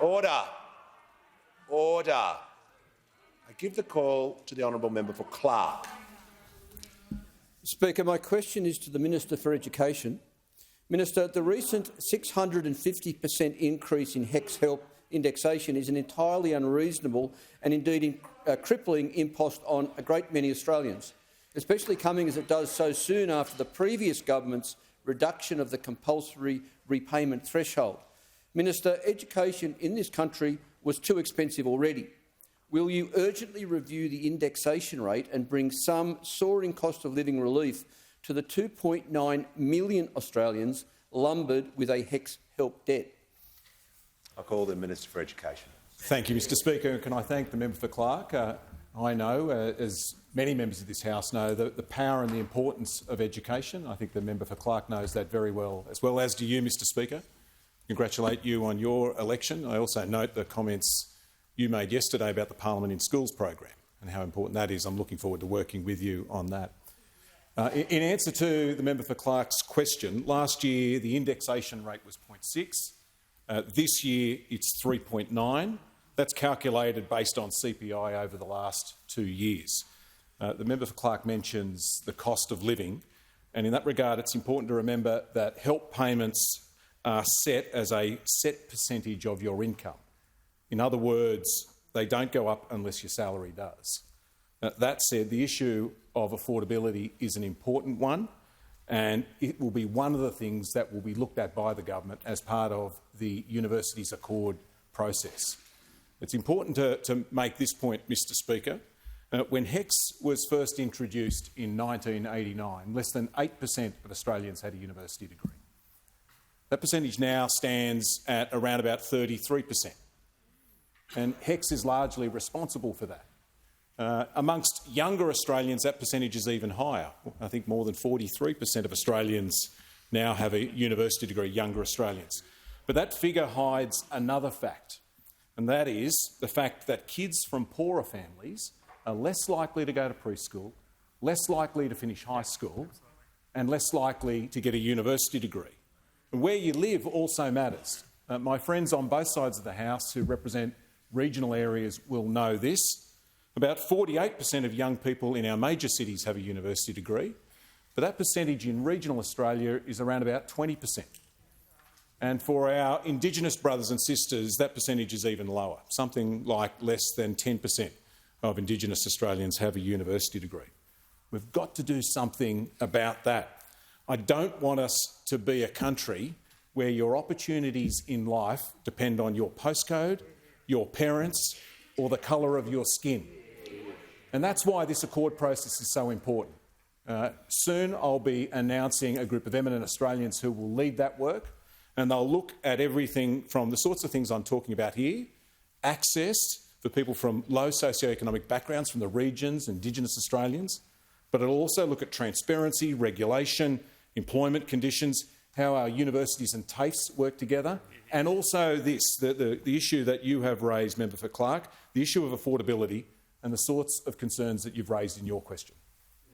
Order. Order. I give the call to the honourable member for Clark. Speaker, my question is to the Minister for Education. Minister, the recent 650% increase in HECS help indexation is an entirely unreasonable and indeed crippling impost on a great many Australians, especially coming as it does so soon after the previous government's reduction of the compulsory repayment threshold. Minister, education in this country was too expensive already. Will you urgently review the indexation rate and bring some soaring cost of living relief to the 2.9 million Australians lumbered with a HECS help debt? I call the Minister for Education. Thank you, Mr Speaker. Can I thank the member for Clark? I know, as many members of this House know, the power and the importance of education. I think the member for Clark knows that very well as do you, Mr Speaker. Congratulate you on your election. I also note the comments you made yesterday about the Parliament in Schools program and how important that is. I'm looking forward to working with you on that. In answer to the member for Clark's question, last year the indexation rate was 0.6. This year it's 3.9. That's calculated based on CPI over the last 2 years. The member for Clark mentions the cost of living, and in that regard it's important to remember that help payments are set as a set percentage of your income. In other words, they don't go up unless your salary does. That said, the issue of affordability is an important one, and it will be one of the things that will be looked at by the government as part of the Universities Accord process. It's important to make this point, Mr Speaker. When HECS was first introduced in 1989, less than 8% of Australians had a university degree. That percentage now stands at around about 33%. And HECS is largely responsible for that. Amongst younger Australians, that percentage is even higher. I think more than 43% of Australians now have a university degree, younger Australians. But that figure hides another fact, and that is the fact that kids from poorer families are less likely to go to preschool, less likely to finish high school, and less likely to get a university degree. And where you live also matters. My friends on both sides of the House who represent regional areas will know this. About 48% of young people in our major cities have a university degree, but that percentage in regional Australia is around about 20%. And for our Indigenous brothers and sisters, that percentage is even lower. Something like less than 10% of Indigenous Australians have a university degree. We've got to do something about that. I don't want us to be a country where your opportunities in life depend on your postcode, your parents, or the colour of your skin. And that's why this accord process is so important. Soon I'll be announcing a group of eminent Australians who will lead that work, and they'll look at everything from the sorts of things I'm talking about here, access for people from low socioeconomic backgrounds, from the regions, Indigenous Australians, but it'll also look at transparency, regulation, employment conditions, how our universities and TAFEs work together, and also this, the issue that you have raised, Member for Clark, the issue of affordability and the sorts of concerns that you've raised in your question.